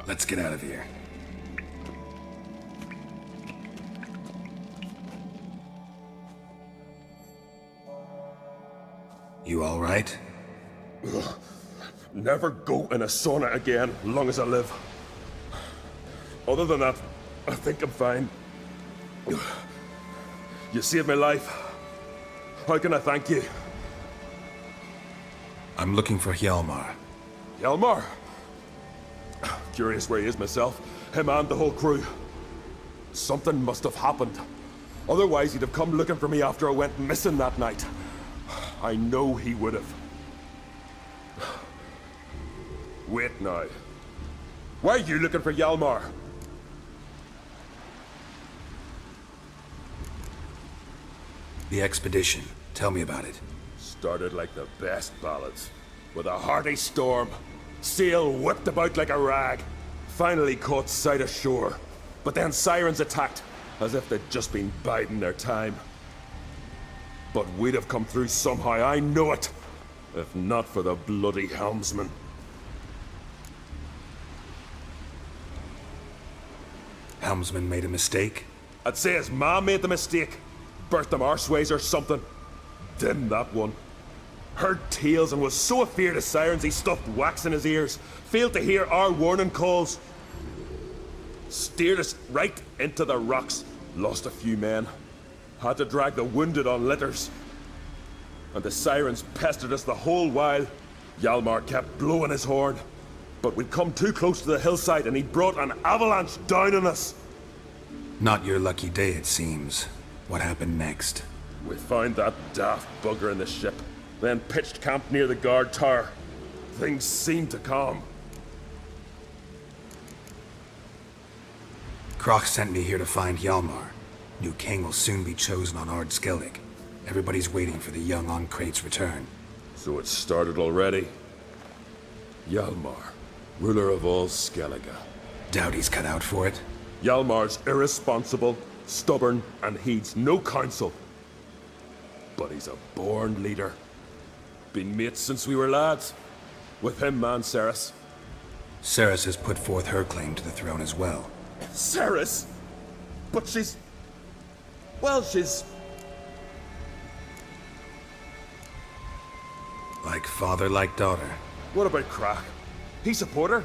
Let's get out of here. You all right? Never go in a sauna again, long as I live. Other than that, I think I'm fine. You saved my life. How can I thank you? I'm looking for Hjalmar. Hjalmar? Curious where he is myself. Him and the whole crew. Something must have happened. Otherwise he'd have come looking for me after I went missing that night. I know he would have. Wait now. Why are you looking for Hjalmar? The expedition. Tell me about it. Started like the best ballads. With a hearty storm. Sail whipped about like a rag. Finally caught sight of shore. But then sirens attacked, as if they'd just been biding their time. But we'd have come through somehow, I know it. If not for the bloody helmsman. Helmsman made a mistake? I'd say his ma made the mistake. Birthed them arseways or something. Dim that one. Heard tales and was so afeard of sirens he stuffed wax in his ears. Failed to hear our warning calls. Steered us right into the rocks. Lost a few men. Had to drag the wounded on litters. And the sirens pestered us the whole while. Hjalmar kept blowing his horn. But we'd come too close to the hillside and he brought an avalanche down on us. Not your lucky day, it seems. What happened next? We found that daft bugger in the ship. Then pitched camp near the guard tower. Things seemed to calm. Kroch sent me here to find Hjalmar. New king will soon be chosen on Ard Skellig. Everybody's waiting for the young Ancrate's return. So it started already. Hjalmar, ruler of all Skellige. Doubt he's cut out for it. Hjalmar's irresponsible, stubborn, and heeds no counsel. But he's a born leader. Been mates since we were lads. With him and Ceres. Ceres has put forth her claim to the throne as well. Ceres? But she's... well, she's... Like father, like daughter. What about Kroch? He support her?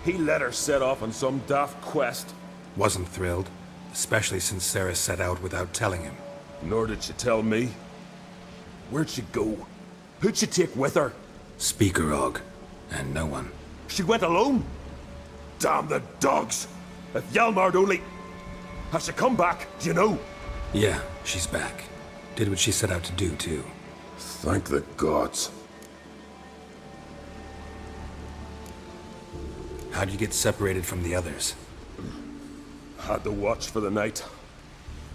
He let her set off on some daft quest. Wasn't thrilled, especially since Ceres set out without telling him. Nor did she tell me. Where'd she go? Who'd she take with her? Speakerog, and no one. She went alone? Damn the dogs! If Hjalmar'd only... Has she come back? Do you know? Yeah, she's back. Did what she set out to do, too. Thank the gods. How'd you get separated from the others? Had to watch for the night.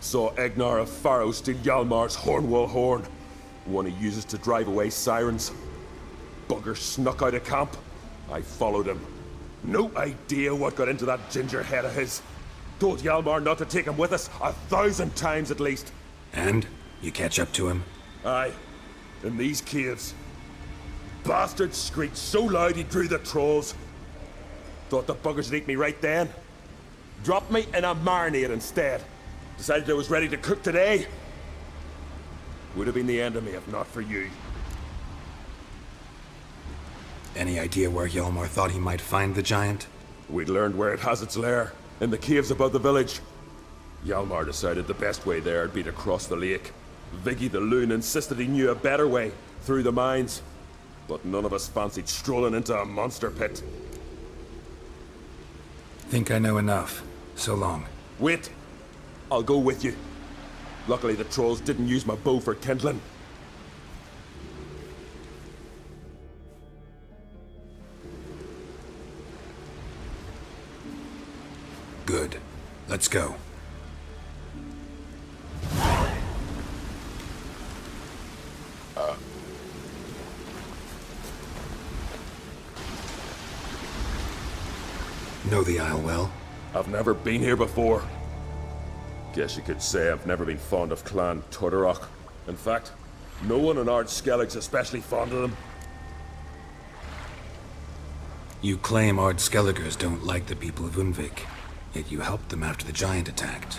Saw Egnar of Faro steal Hjalmar's Hornwall horn. One he uses to drive away sirens. Bugger snuck out of camp. I followed him. No idea what got into that ginger head of his. Told Hjalmar not to take him with us 1,000 times at least. And? You catch up to him? Aye. In these caves. Bastard screeched so loud he drew the trolls. Thought the buggers would eat me right then. Dropped me in a marinade instead. Decided I was ready to cook today. Would have been the end of me if not for you. Any idea where Hjalmar thought he might find the giant? We'd learned where it has its lair, in the caves above the village. Hjalmar decided the best way there would be to cross the lake. Viggy the loon insisted he knew a better way, through the mines. But none of us fancied strolling into a monster pit. Think I know enough. So long. Wait. I'll go with you. Luckily the trolls didn't use my bow for kindling. Good. Let's go. Know the Isle well? I've never been here before. Guess you could say I've never been fond of Clan Tordarroch. In fact, no one in Ard Skellig's especially fond of them. You claim Ardskelligers don't like the people of Unvik, yet you helped them after the giant attacked.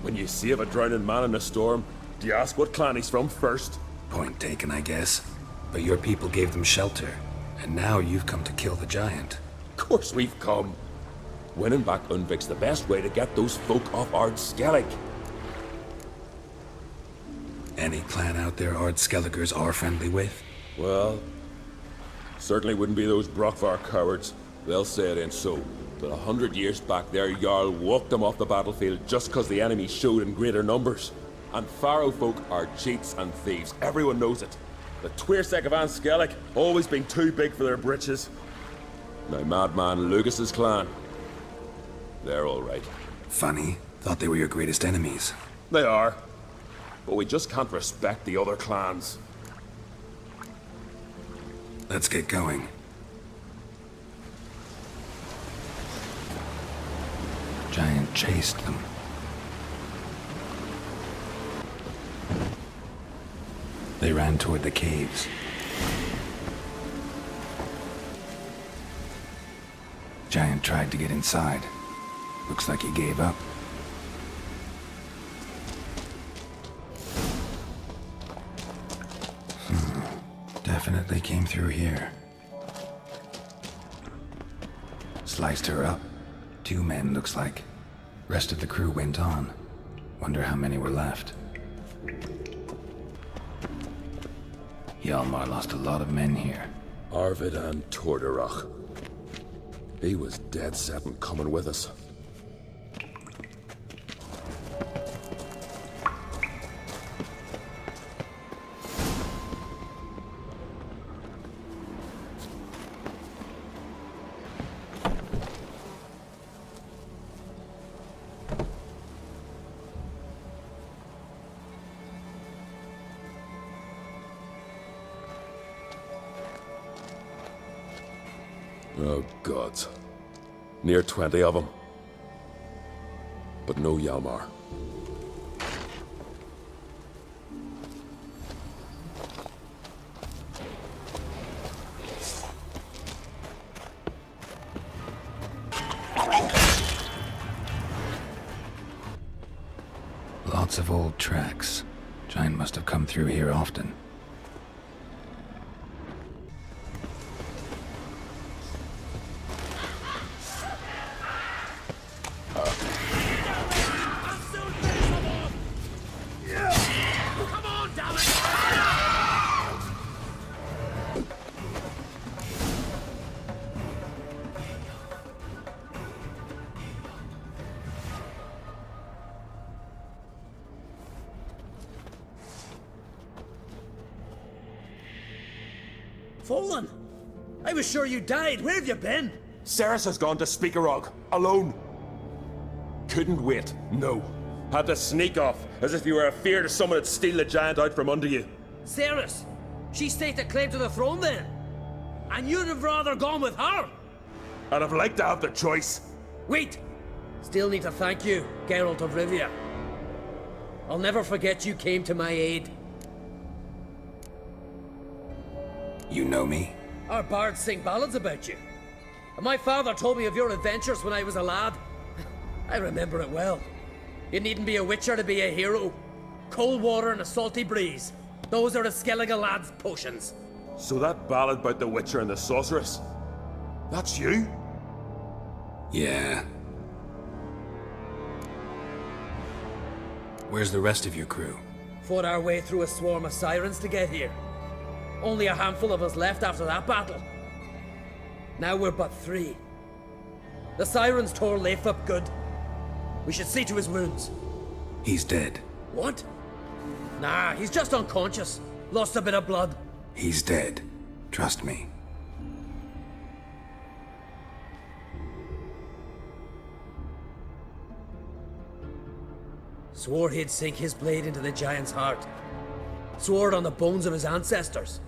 When you save a drowning man in a storm, do you ask what clan he's from first? Point taken, I guess. But your people gave them shelter, and now you've come to kill the giant. Of course we've come. Winning back Unvik's the best way to get those folk off Ardskellig. Any clan out there Ardskelligers are friendly with? Well, certainly wouldn't be those Brockvar cowards. They'll say it ain't so. But 100 years back, their Jarl walked them off the battlefield just because the enemy showed in greater numbers. And Pharaoh folk are cheats and thieves. Everyone knows it. The Twirsec of Anskellig always been too big for their britches. Now Madman Lucas's clan, they're all right. Funny. Thought they were your greatest enemies. They are. But we just can't respect the other clans. Let's get going. Giant chased them. They ran toward the caves. Giant tried to get inside. Looks like he gave up. Definitely came through here. Sliced her up. 2 men, looks like. Rest of the crew went on. Wonder how many were left. Hjalmar lost a lot of men here. Arvid and Torderach. He was dead set on coming with us. Oh, gods. Near 20 of them. But no Hjalmar. Lots of old tracks. Giant must have come through here often. Fallen! I was sure you died. Where have you been? Ceres has gone to Speakerog, alone. Couldn't wait, no. Had to sneak off, as if you were afeard of someone would steal the giant out from under you. Ceres! She staked a claim to the throne then? And you'd have rather gone with her? And I'd like to have the choice. Wait! Still need to thank you, Geralt of Rivia. I'll never forget you came to my aid. You know me? Our bards sing ballads about you. And my father told me of your adventures when I was a lad. I remember it well. You needn't be a witcher to be a hero. Cold water and a salty breeze. Those are a Skellige lad's potions. So that ballad about the Witcher and the Sorceress, that's you? Yeah. Where's the rest of your crew? Fought our way through a swarm of sirens to get here. Only a handful of us left after that battle. Now we're but 3. The sirens tore Leif up good. We should see to his wounds. He's dead. What? Nah, he's just unconscious. Lost a bit of blood. He's dead. Trust me. Swore he'd sink his blade into the giant's heart. Swore it on the bones of his ancestors.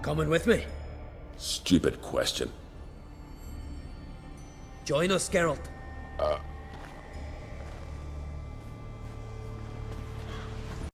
Coming with me? Stupid question. Join us, Geralt.